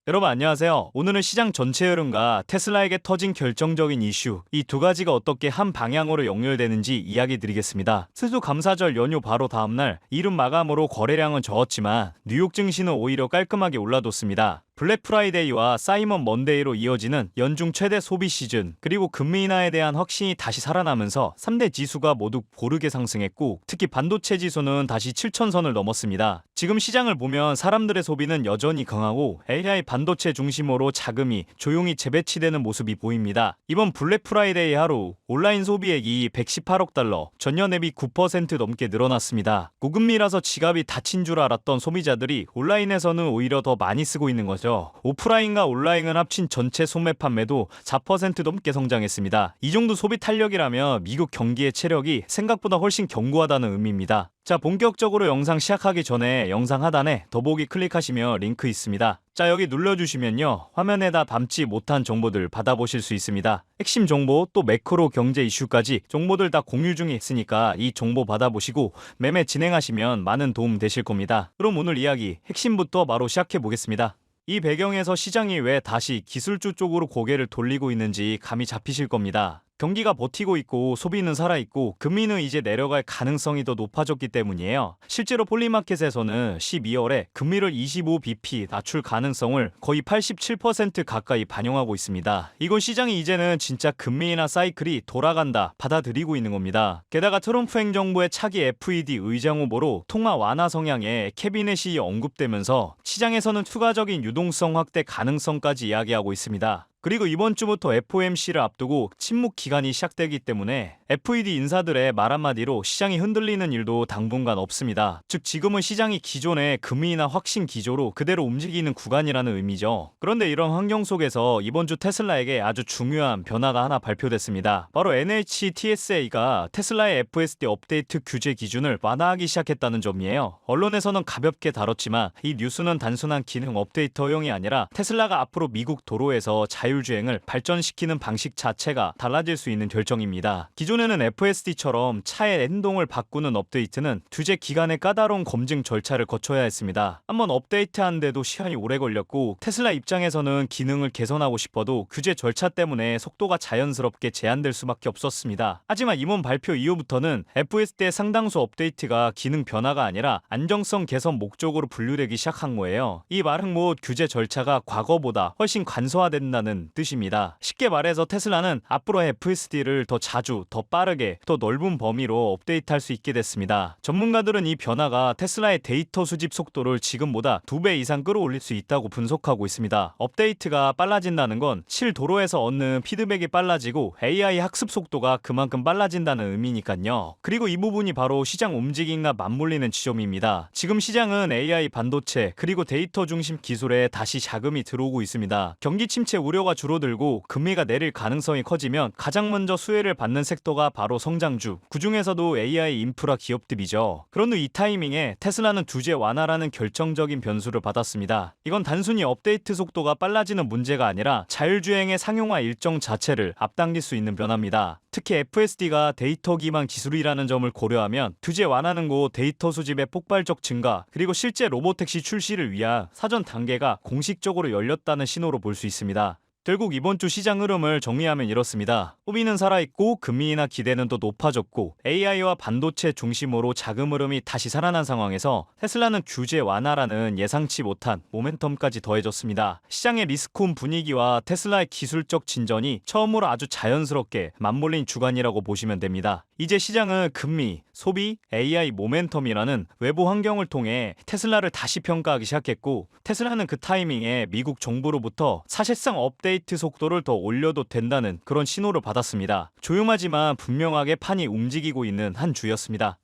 여러분 안녕하세요. 오늘은 시장 전체 흐름과 테슬라에게 터진 결정적인 이슈, 이 두 가지가 어떻게 한 방향으로 연결되는지 이야기 드리겠습니다. 추수감사절 연휴 바로 다음날 이른 마감으로 거래량은 적었지만 뉴욕 증시는 오히려 깔끔하게 올라뒀습니다. 블랙 프라이데이와 사이먼 먼데이로 이어지는 연중 최대 소비 시즌, 그리고 금리 인하에 대한 확신이 다시 살아나면서 3대 지수가 모두 고르게 상승했고, 특히 반도체 지수는 다시 7,000선을 넘었습니다. 지금 시장을 보면 사람들의 소비는 여전히 강하고 AI 반도체 중심으로 자금이 조용히 재배치되는 모습이 보입니다. 이번 블랙 프라이데이 하루 온라인 소비액이 118억 달러, 전년 대비 9% 넘게 늘어났습니다. 고금리라서 지갑이 다친 줄 알았던 소비자들이 온라인에서는 오히려 더 많이 쓰고 있는 거죠. 오프라인과 온라인을 합친 전체 소매 판매도 4% 넘게 성장했습니다. 이 정도 소비 탄력이라면 미국 경기의 체력이 생각보다 훨씬 견고하다는 의미입니다. 자, 본격적으로 영상 시작하기 전에 영상 하단에 더보기 클릭하시면 링크 있습니다. 자, 여기 눌러주시면요, 화면에다 담지 못한 정보들 받아보실 수 있습니다. 핵심 정보 또 매크로 경제 이슈까지 정보들 다 공유 중에 있으니까 이 정보 받아보시고 매매 진행하시면 많은 도움 되실 겁니다. 그럼 오늘 이야기 핵심부터 바로 시작해 보겠습니다. 이 배경에서 시장이 왜 다시 기술주 쪽으로 고개를 돌리고 있는지 감이 잡히실 겁니다. 경기가 버티고 있고 소비는 살아있고 금리는 이제 내려갈 가능성이 더 높아졌기 때문이에요. 실제로 폴리마켓에서는 12월에 금리를 25bp 낮출 가능성을 거의 87% 가까이 반영하고 있습니다. 이건 시장이 이제는 진짜 금리 인하 사이클이 돌아간다 받아들이고 있는 겁니다. 게다가 트럼프 행정부의 차기 FED 의장 후보로 통화 완화 성향의 캐비넷이 언급되면서 시장에서는 추가적인 유동성 확대 가능성까지 이야기하고 있습니다. 그리고 이번 주부터 FOMC를 앞두고 침묵 기간이 시작되기 때문에 FED 인사들의 말 한마디로 시장이 흔들리는 일도 당분간 없습니다. 즉 지금은 시장이 기존의 금리 인하 확신 기조로 그대로 움직이는 구간이라는 의미죠. 그런데 이런 환경 속에서 이번 주 테슬라에게 아주 중요한 변화가 하나 발표됐습니다. 바로 NHTSA가 테슬라의 FSD 업데이트 규제 기준을 완화하기 시작했다는 점이에요. 언론에서는 가볍게 다뤘지만 이 뉴스는 단순한 기능 업데이트형이 아니라 테슬라가 앞으로 미국 도로에서 자율주행을 발전시키는 방식 자체가 달라질 수 있는 결정입니다. 기존에는 FSD처럼 차의 행동을 바꾸는 업데이트는 규제 기간의 까다로운 검증 절차를 거쳐야 했습니다. 한번 업데이트하는데도 시간이 오래 걸렸고, 테슬라 입장에서는 기능을 개선하고 싶어도 규제 절차 때문에 속도가 자연스럽게 제한될 수밖에 없었습니다. 하지만 이번 발표 이후부터는 FSD의 상당수 업데이트가 기능 변화가 아니라 안정성 개선 목적으로 분류되기 시작한 거예요. 이 말은 규제 절차가 과거보다 훨씬 간소화된다는 뜻입니다. 쉽게 말해서 테슬라는 앞으로 FSD를 더 자주, 더 빠르게, 더 넓은 범위로 업데이트할 수 있게 됐습니다. 전문가들은 이 변화가 테슬라의 데이터 수집 속도를 지금보다 2배 이상 끌어올릴 수 있다고 분석하고 있습니다. 업데이트가 빨라진다는 건 실도로에서 얻는 피드백이 빨라지고 AI 학습 속도가 그만큼 빨라진다는 의미니까요. 그리고 이 부분이 바로 시장 움직임과 맞물리는 지점입니다. 지금 시장은 AI 반도체 그리고 데이터 중심 기술에 다시 자금이 들어오고 있습니다. 경기 침체 우려가 줄어들고 금리가 내릴 가능성이 커지면 가장 먼저 수혜를 받는 섹터가 바로 성장주, 그중에서도 AI 인프라 기업들이죠. 그런 후 이 타이밍에 테슬라는 규제 완화라는 결정적인 변수를 받았습니다. 이건 단순히 업데이트 속도가 빨라지는 문제가 아니라 자율주행의 상용화 일정 자체를 앞당길 수 있는 변화입니다. 특히 FSD가 데이터 기반 기술이라는 점을 고려하면 규제 완화는 곧 데이터 수집의 폭발적 증가, 그리고 실제 로보택시 출시를 위한 사전 단계가 공식적으로 열렸다는 신호로 볼 수 있습니다. 결국 이번 주 시장 흐름을 정리하면 이렇습니다. 소비는 살아있고 금리 인하 기대는 더 높아졌고 AI와 반도체 중심으로 자금 흐름이 다시 살아난 상황에서 테슬라는 규제 완화라는 예상치 못한 모멘텀까지 더해졌습니다. 시장의 리스크온 분위기와 테슬라의 기술적 진전이 처음으로 아주 자연스럽게 맞물린 주간이라고 보시면 됩니다. 이제 시장은 금리, 소비, AI 모멘텀이라는 외부 환경을 통해 테슬라를 다시 평가하기 시작했고, 테슬라는 그 타이밍에 미국 정부로부터 사실상 업데이트 속도를 더 올려도 된다는 그런 신호를 받았습니다. 조용하지만 분명하게 판이 움직이고 있는 한 주였습니다.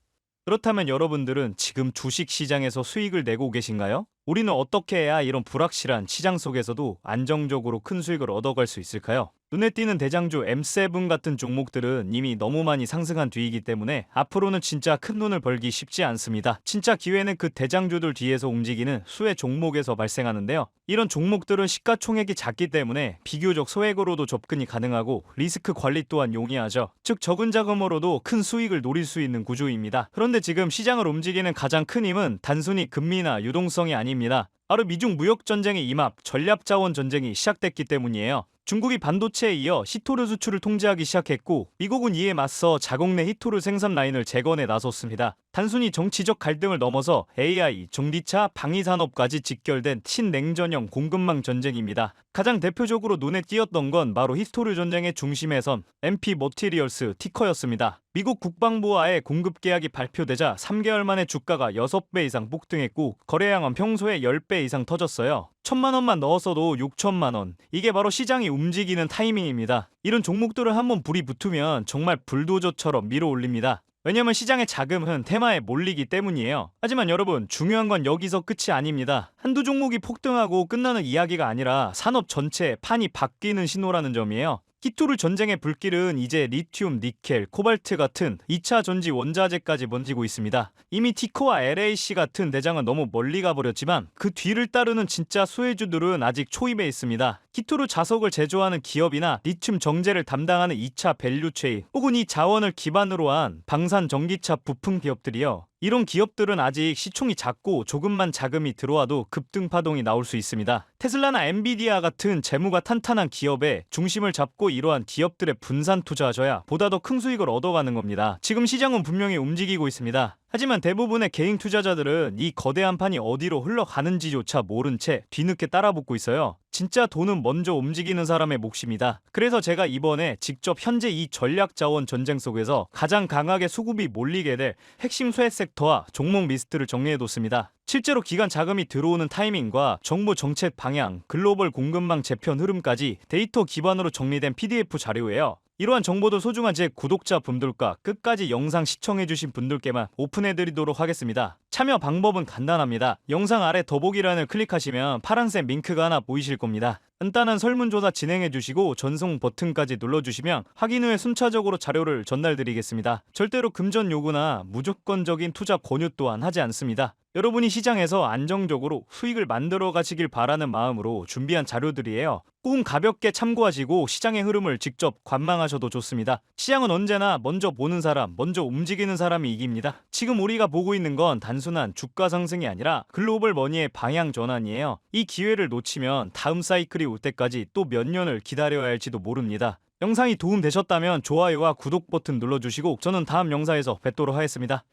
그렇다면 여러분들은 지금 주식시장에서 수익을 내고 계신가요? 우리는 어떻게 해야 이런 불확실한 시장 속에서도 안정적으로 큰 수익을 얻어갈 수 있을까요? 눈에 띄는 대장주 M7 같은 종목들은 이미 너무 많이 상승한 뒤이기 때문에 앞으로는 진짜 큰 돈을 벌기 쉽지 않습니다. 진짜 기회는 그 대장주들 뒤에서 움직이는 수혜 종목에서 발생하는데요. 이런 종목들은 시가총액이 작기 때문에 비교적 소액으로도 접근이 가능하고 리스크 관리 또한 용이하죠. 즉 적은 자금으로도 큰 수익을 노릴 수 있는 구조입니다. 그런데 지금 시장을 움직이는 가장 큰 힘은 단순히 금리나 유동성이 아닙니다. 바로 미중 무역 전쟁의 임합, 전략 자원 전쟁이 시작됐기 때문이에요. 중국이 반도체에 이어 히토류 수출을 통제하기 시작했고 미국은 이에 맞서 자국 내 히토류 생산 라인을 재건에 나섰습니다. 단순히 정치적 갈등을 넘어서 AI, 전기차, 방위산업까지 직결된 친냉전형 공급망 전쟁입니다. 가장 대표적으로 눈에 띄었던 건 바로 히토류 전쟁의 중심에 선 MP 머티리얼스 티커였습니다. 미국 국방부와의 공급 계약이 발표되자 3개월 만에 주가가 6배 이상 폭등했고 거래량은 평소에 10배 이상 터졌어요. 1,000만 원만 넣었어도 6천만 원. 이게 바로 시장이 움직이는 타이밍입니다. 이런 종목들을 한번 불이 붙으면 정말 불도저처럼 밀어 올립니다. 왜냐면 시장의 자금은 테마에 몰리기 때문이에요. 하지만 여러분, 중요한 건 여기서 끝이 아닙니다. 한두 종목이 폭등하고 끝나는 이야기가 아니라 산업 전체의 판이 바뀌는 신호라는 점이에요. 히토류 전쟁의 불길은 이제 리튬, 니켈, 코발트 같은 2차 전지 원자재까지 번지고 있습니다. 이미 티커와 LAC 같은 대장은 너무 멀리 가버렸지만 그 뒤를 따르는 진짜 수혜주들은 아직 초입에 있습니다. 히토류 자석을 제조하는 기업이나 리튬 정제를 담당하는 2차 밸류체인 혹은 이 자원을 기반으로 한 방산 전기차 부품 기업들이요. 이런 기업들은 아직 시총이 작고 조금만 자금이 들어와도 급등 파동이 나올 수 있습니다. 테슬라나 엔비디아 같은 재무가 탄탄한 기업에 중심을 잡고 이러한 기업들의 분산 투자하셔야 보다 더 큰 수익을 얻어가는 겁니다. 지금 시장은 분명히 움직이고 있습니다. 하지만 대부분의 개인 투자자들은 이 거대한 판이 어디로 흘러가는지조차 모른 채 뒤늦게 따라붙고 있어요. 진짜 돈은 먼저 움직이는 사람의 몫입니다. 그래서 제가 이번에 직접 현재 이 전략 자원 전쟁 속에서 가장 강하게 수급이 몰리게 될 핵심 쇠 섹터와 종목 리스트를 정리해뒀습니다. 실제로 기관 자금이 들어오는 타이밍과 정부 정책 방향, 글로벌 공급망 재편 흐름까지 데이터 기반으로 정리된 PDF 자료예요. 이러한 정보도 소중한 제 구독자분들과 끝까지 영상 시청해주신 분들께만 오픈해드리도록 하겠습니다. 참여 방법은 간단합니다. 영상 아래 더보기란을 클릭하시면 파란색 링크가 하나 보이실 겁니다. 간단한 설문조사 진행해주시고 전송 버튼까지 눌러주시면 확인 후에 순차적으로 자료를 전달드리겠습니다. 절대로 금전 요구나 무조건적인 투자 권유 또한 하지 않습니다. 여러분이 시장에서 안정적으로 수익을 만들어 가시길 바라는 마음으로 준비한 자료들이에요. 꼭 가볍게 참고하시고 시장의 흐름을 직접 관망하셔도 좋습니다. 시장은 언제나 먼저 보는 사람, 먼저 움직이는 사람이 이깁니다. 지금 우리가 보고 있는 건 단순한 주가 상승이 아니라 글로벌 머니의 방향 전환이에요. 이 기회를 놓치면 다음 사이클이 올 때까지 또 몇 년을 기다려야 할지도 모릅니다. 영상이 도움되셨다면 좋아요와 구독 버튼 눌러주시고 저는 다음 영상에서 뵙도록 하겠습니다.